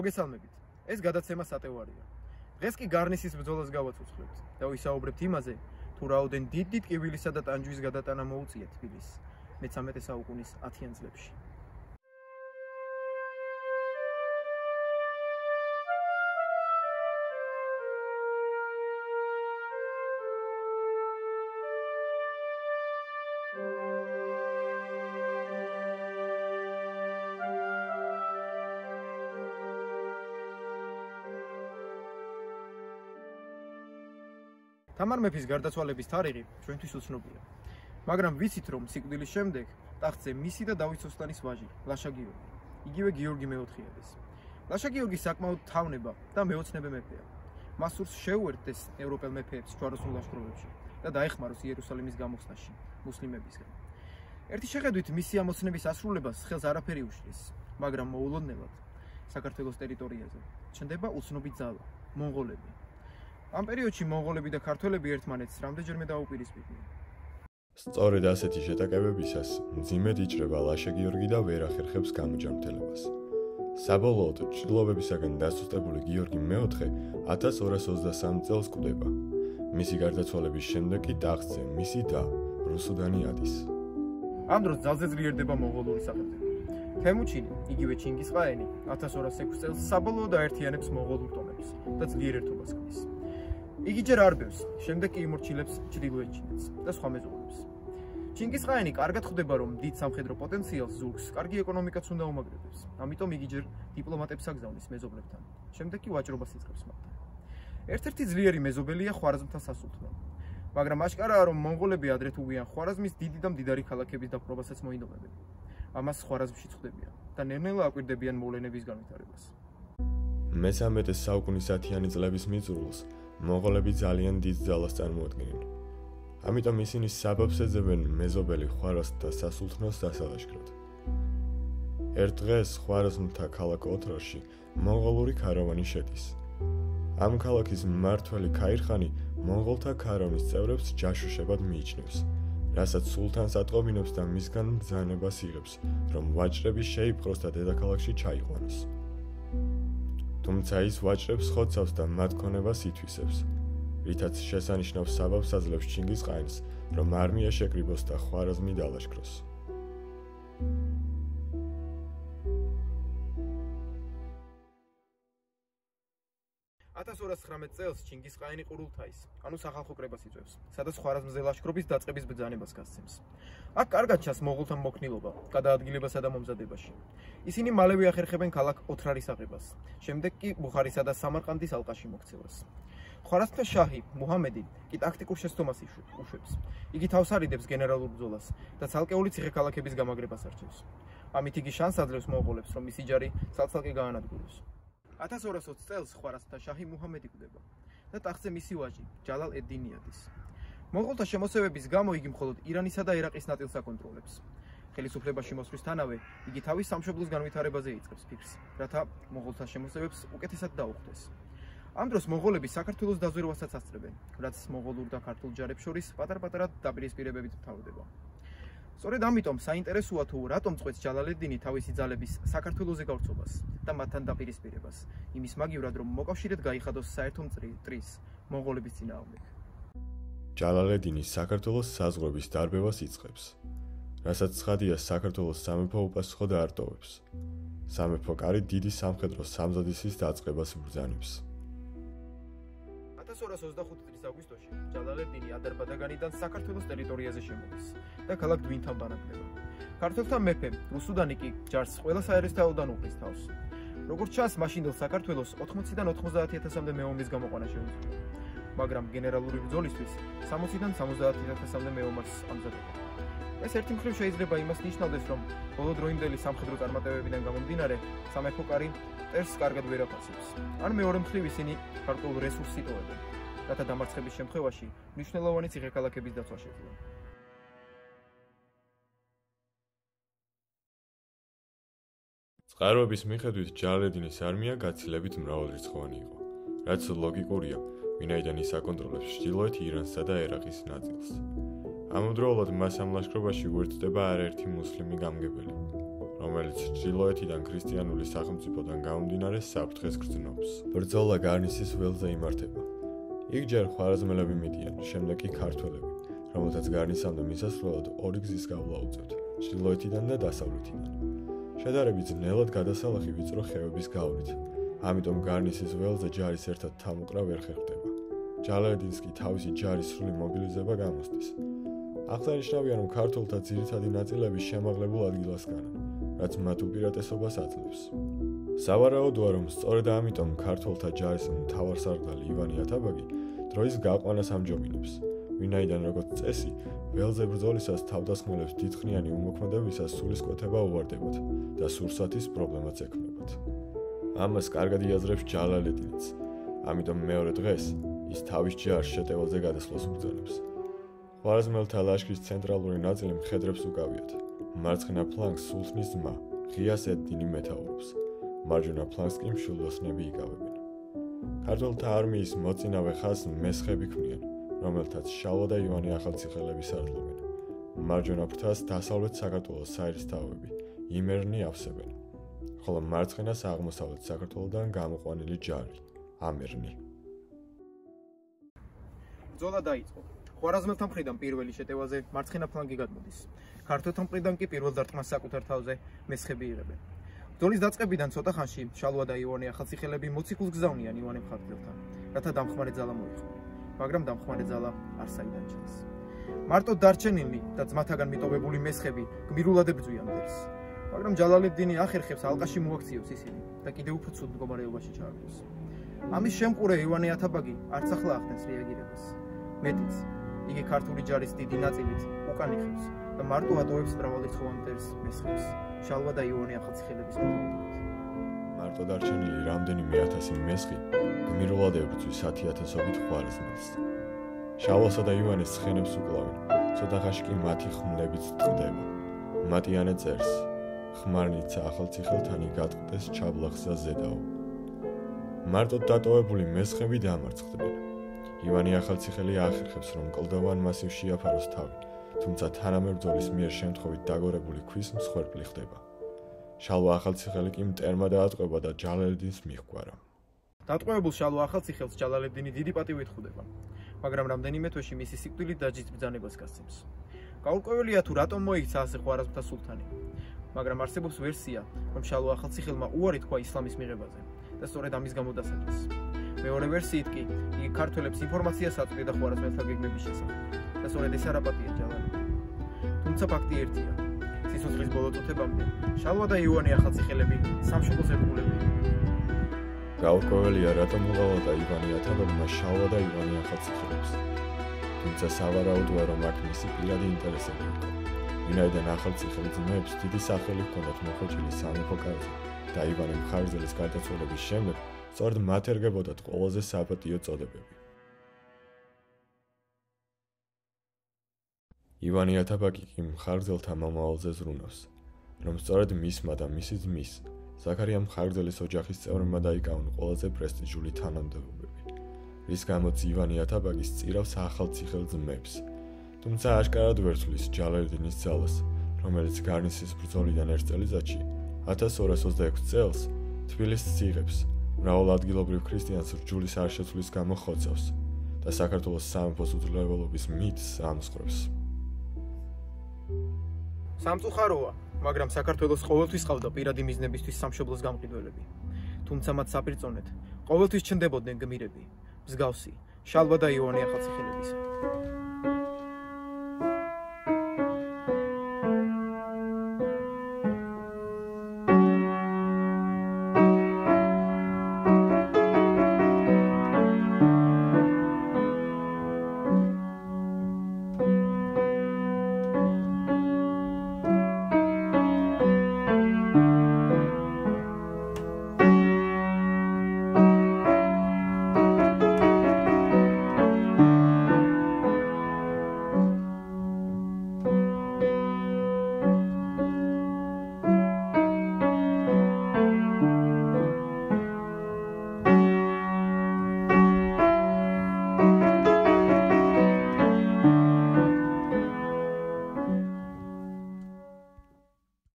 მოგესალმებით. ეს გადაცემა სატევარია. დღეს კი გარნისის ბრძოლას გავაცოცხლებთ და ვისაუბრებთ იმაზე, თუ რაოდენ დიდ ტკივილისა და ტანჯვის გადატანა მოუწია თბილის მე-13 საუკუნის 10-იან წლებში. თამარ მეფის გარდაცვალების თარიღი ჩვენთვის უცნობია, მაგრამ ვიცით, რომ სიკვდილის შემდეგ ტახტზე მისი და დავით ოსტანის ვაჟი, ლაშა გიორგი, იგივე გიორგი მეოთხეადეს. ლაშა გიორგი საკმაოდ თავნება და მეოცნებე მეფეა. მას სურს შეუერთდეს ევროპელ მეფეებს ჯვაროსნულ ლაშქრობებში და დაეხმაროს იერუსალიმის გამოხსნაში მუსლიმებისგან. ერთი შეხედვით მისი ამოცნების ასრულებას ხელს არაფერი უშლის, მაგრამ მოულოდნელად საქართველოს ტერიტორიაზე ჩნდება უცნობი ძალა, მონღოლები. ამ პერიოდში მონღოლები და ქართველები ერთმანეთს რამდენჯერმე დაუპირისპირდნენ. სწორედ ასეთი შეტაკებებისას მძიმედ იჭრება ლაშა გიორგი და ვერ ახერხებს გამოჯანმრთელებას. საბოლოოდ ჭრილობებისაგან დასუსტებული გიორგი მეოთხე 1223 წელს კვდება. მისი გარდაცვალების შემდეგ კი ტახტზე მისი და რუსუდანი ადის. ამ დროს ძალზე ძლიერდება მონღოლური სახელმწიფო. თემუჩინი, იგივე ჩინგისხაენი 1206 წელს საბოლოოდ აერთიანებს მონღოლურ ტომებს და ძლიერ ერთობას ქმნის. იგი ჯერ არბევს, შემდეგ კი იმორჩილებს ჩრდილოეთ ჩინეთს და სხვა მეზობლებს. ჩინგისხაენი კარგად ხვდება, რომ დიდ სამხედრო პოტენციალს ზურგს კარგი ეკონომიკაც უნდა უმაგრებდეს. ამიტომ იგი ჯერ დიპლომატებს აგზავნის მეზობლებთან, შემდეგ კი ვაჭრობას იწყებს მათთან. ერთ-ერთი ძლიერი მეზობელია ხვარაზმთა სასულთნო, მაგრამ აშკარაა, რომ მონღოლები ადრე თუ გვიან ხვარაზმის დიდი და მდიდარი ქალაქების დაპყრობასაც მოინდომებენ. ამას ხვარაზმში წვდებიან და ნელ-ნელა აკვირდებიან მოვლენების განვითარებას. მე-13 საუკუნის 10-იანი წლების მიწურულს მონღოლები ძალიან დიდ ძალას წარმოადგენენ. ამიტომ ისინი საბაბს ეძებენ მეზობელი ხვარაზმთა სასულთნოს დასალაშქრად. ერთ დღეს ხვარაზმთა ქალაქ ოქროსში მონღოლური ქარავანი შედის. ამ ქალაქის მმართველი ქაირხანი მონღოლთა ქარავნის წევრებს ჯაშუშებად მიიჩნევს, რასაც სულთანს ატყობინებს და მისგან ბრძანებას იღებს, რომ ვაჭრები შეიპყროს და დედაქალაქში ჩაიყვანოს. თუმცა ის ვაჭრებს ხოცავს და მათ ქონებას ითვისებს, რითაც შესანიშნავ საბაბს აძლევს ჩინგისხაენს, რომ არმია შეკრიბოს და ხვარაზმი დალაშქროს. წელს ჩინგისხაენი ყურულთაის, ანუ სახალხო კრებას იწვევს, სადაც ხვარაზმზე ლაშქრობის დაწყების ბრძანებას გასცემს. აქ კარგად ჩანს მონღოლთა მოქნილობა, გადაადგილებასა და მომზადებაში. ისინი მალევე ახერხებენ ქალაქ ოთრარის აღებას, შემდეგ კი ბუხარისა და სამარყანდის ალყაში მოქცევას. ხვარაზმთა შაჰი მუჰამედი კი ტაქტიკურ შეცდომას უშვებს. იგი თავს არიდებს გენერალურ ბრძოლას და ცალკეული ციხე-ქალაქების გამაგრებას არჩევს. ამით იგი შანსს აძლევს მონღოლებს, რომ მისი ჯარი ცალ-ცალკე გაანადგუროს. 1220 წელს ხვარაზმთა შაჰი მუჰამედი კვდება და ტახტზე მისი ვაჟი ჯალალ ედ-დინი ადის. მონღოლთა შემოსევების გამო იგი მხოლოდ ირანისა და ერაყის ნაწილს აკონტროლებს. ხელისუფლებაში მოსვლისთანავე იგი თავის სამშობლოს განვითარებაზე იწყებს ფიქრს, რათა მონღოლთა შემოსევებს უკეთესად დაუხდეს. ამ დროს მონღოლები საქართველოს დაზვერვასაც ასწრებენ, რაც მონღოლურ და ქართულ ჯარებს შორის პატარ-პატარა დაპირისპირებებით მთავრდება. სწორედ ამიტომ საინტერესოა თუ რატომ წყვეტს ჯალალ ედ-დინი თავისი ძალების საქართველოზე გავრცობას და მათთან დაპირისპირებას, იმის მაგივრად, რომ მოკავშირედ გაიხადოს საერთო მტრის მონღოლების წინააღმდეგ. ჯალალ ედ-დინი საქართველოს საზღვრების დარბევას იწყებს, რასაც ცხადია საქართველოს სამეფო უპასუხო და არტოვებს. სამეფო კარი დიდი სამხედრო სამზადისის დაწყებას ბრძანებს. 1225 წლის აგვისტოში ჯალალ ედ-დინი ადარ-ბადაგანიდან საქართველოს ტერიტორიაზე შემოდის და ქალაქ დვინთან ბანაკდება. ქართველთა მეფე რუსუდანი კი ჯარს ყველა საერისთავოდან უყრის თავს. როგორც ჩანს, მაშინდელ საქართველოს 80-დან 90,000-მდე მეომრის გამოყვანა შეუძლია, მაგრამ გენერალური ბრძოლისთვის 60-დან 70,000-მდე მეომარს ამზადება. ეს ერთი მხრივ შეიძლება იმას ნიშნავდეს, რომ ბოლო დროინდელი სამხედრო წარმატებებიდან გამომდინარე, სამეფო კარი მტერს კარგად ვერ აფასებს. ან მეორე მხრივ ისინი ქართულ რესურსს იტოვებენ, რათა დამარცხების შემთხვევაში მნიშვნელოვანი ციხე-ქალაქების დაცვა შეძლონ. წყაროების მიხედვით ჯალალ ედ-დინის არმია გაცილებით მრავალრიცხოვანი იყო, რაც ლოგიკურია, ვინაიდან ის აკონტროლებს ჩრდილოეთ ირანსა და ერაყის ნაწილს. ამავდროულად მას ამ ლაშქრობაში უერთდება არაერთი მუსლიმი გამგებელი, რომელიც ჩრდილოეთიდან ქრისტიანული სახელმწიფოდან გამომდინარე საფრთხეს გრძნობს. ბრძოლა გარნისის ველზე იმართება. იქ ჯერ ხვარაზმელები მიდიან, შემდეგ კი ქართველები, რომელთაც გარნისამდე მისასვლელად ორი გზის გავლა უწევთ, ჩრდილოეთიდან და დასავლეთიდან. შედარებით ძნელად გადასალახი ვიწრო ხევების გავლით, ამიტომ გარნისის ველზე ჯარის ერთად თამუკრა ვერ ხერხდება. ჯალალედინს კი თავისი ჯარის სრული მობილიზება გამოსდის. აღსანიშნავია, რომ ქართველთა ძირითადი ნაწილები შემაღლებულ ადგილას განან, რაც მათ უპირატესობას აძლევს. სავარაუდოა, რომ სწორედ ამიტომ ქართველთა ჯარის მთავარსარდალი ივანი ათაბაგი დროის გაყვანას ამჯობინებს, ვინაიდან როგორც წესი, ველზე ბრძოლისას თავდასხმელებს დიდხნიანი უმოქმედებისას სულისკვეთება უვარდებათ და სურსათის პრობლემაც ექმნებათ. ამას კარგად იაზრებს ჯალალედინიც, ამიტომ მეორე დღეს ის თავის ჯარს შეტევაზე გადასვლას უბრძანებს. ხვარაზმელთა ლაშქრის ცენტრალური ნაწილი მხედრებს უკავიათ. მარცხენა ფლანგს სულთნის ძმა, ღიას ედდინი მეთაურობს. მარჯვენა ფლანგს კი მშვილდოსნები იკავებენ. ქართველთა არმიის მოწინავე ხაზს მესხები ქმნიან, რომელთაც შალვა და ივანი ახალციხელები სარდლობენ. მარჯვენა ფრთას დასავლეთ საქართველოს საერისთავები, იმერნი ავსებენ, ხოლო მარცხენას აღმოსავლეთ საქართველოდან გამოყვანილი ჯარი, ამერნი. ბრძოლა დაიწყო. ხვარაზმელთა მხრიდან პირველი შეტევაზე მარცხენა ფლანგი გადმოდის. ქართველთა მხრიდან კი პირველ დარტყმას საკუთარ თავზე მესხები იღებენ. ბრძოლის დაწყებიდან ცოტა ხანში შალვა და ივანი ახალციხელები მოციქულს გზავნიან ივანე მხატვრელთან, რათა დამხმარე ძალა მოიხო. მაგრამ დამხმარე ძალა არ საიდან ჩანს. მარტო დარჩენილი და ძმათაგან მიტოვებული მესხები გმირულად ებრძვიან მტერს. მაგრამ ჯალალედინი ახერხებს ალყაში მოაქციოს ისინი და კიდევ უფრო ცუდ მდგომარეობაში ჩააგდოს. ამის შემყურე ივანე ათაბაგი არც ახლა ახდენს რეაგირებას. მეტიც, იგი ქართული ჯარის დიდი ნაწილით უკან იხევს და მარტო ატოვებს მრავალრიცხოვან მტერს მესხებს, შალვა და ივანე ახალციხელების მეთაურობით. მარტო დარჩენილი რამდენიმე ათასი მესხი გმირულად ებრძვის 10,000-ობით ხვარაზმელს. შალვასა და ივანეს ცხენებს უკლავენ, ცოტა ხანში კი მათი ხმლებიც ტყდება. მატიანე წერს: ხმარნიცა ახალციხელთანი გატყდეს ჩაბლახსა ზედაო. მარტო დატოვებული მესხები დამარცხდნენ. ივანი ახალციხელი ახერხებს, რომ კლდოვან მასივში შეაფაროს თავი, თუმცა თანამებრძოლის მიერ შემთხვევით დაგორებული ქვის მსხვერპლი ხდება. შალვა ახალციხელი კი მტერმა დაატყვება და ჯალალედინს მიჰგვარა. დატყვევებულ შალვა ახალციხელს ჯალალედინი დიდი პატივი ეთხოვდება, მაგრამ რამდენიმე თვეში მისი სიკვდილით დაჯის ბრძანებას გასცემს. გაურკვეველია თუ რატომ მოიქცა ასე ხვარაზმთა სულთანი, მაგრამ არსებობს ვერსია, რომ შალვა ახალციხელმა უარი თქვა ისლამის მიღებაზე და სწორედ ამის გამო დასაჯეს. მეორე ვერსიით კი იგი ქართველებს ინფორმაციას აწვდიდა ხვარაზმელთა გეგმების შესახებ და სწორედ ეს არ აპატია ჯალალედინს. თუმცა ფაქტი ერთია, სიცოცხლის ბოლო წუთებამდე შალვა და ივანე ახალციხელები სამშობლოს ებრძოლებიან. გაურკვეველია, რატომ უღალატა ივანე ათაბაგმა შალვა და ივანე ახალციხელებს. თუმცა სავარაუდოა, რომ აქ მისი პირადი ინტერესები იყო, ვინაიდან ახალციხელი ძმებს დიდი სახელი ჰქონდათ მოხვეჭილი სამეფო კარზე და ივანე მხარგრძელის გარდაცვალების შემდეგ სწორედ მათ ერგებოდათ ყველაზე საპატიო წოდებები. ივანე ათაბაგი კი მხარგრძელთა მომავალზე ზრუნავს, რომ სწორედ მისმა და მისი ძმის, ზაქარია მხარგრძელის ოჯახის წევრებმა დაიკავონ ყველაზე პრესტიჟული თანამდებობები, რის გამოც ივანე ათაბაგი სწირავს ახალციხელ ძმებს, თუმცა აშკარად ვერ ცვლის ჯალალედინის ძალას, რომელიც გარნისის ბრძოლიდან ერთ წელიწადში 1226 წელს თბილისს იღებს, მრავალ ადგილობრივ ქრისტიანს რჯულის არ შეცვლის გამო ხოცავს და საქართველოს სამეფოს უძლეველობის მითს ამსხვრევს. სამწუხაროა, მაგრამ საქართველოს ყოველთვის ყავდა პირადი მიზნებისთვის სამშობლოს გამყიდველები. თუმცა მათ საპირწონედ ყოველთვის ჩნდებოდნენ გმირები, მსგავსი შალვა და ივანე ახალციხელებისა.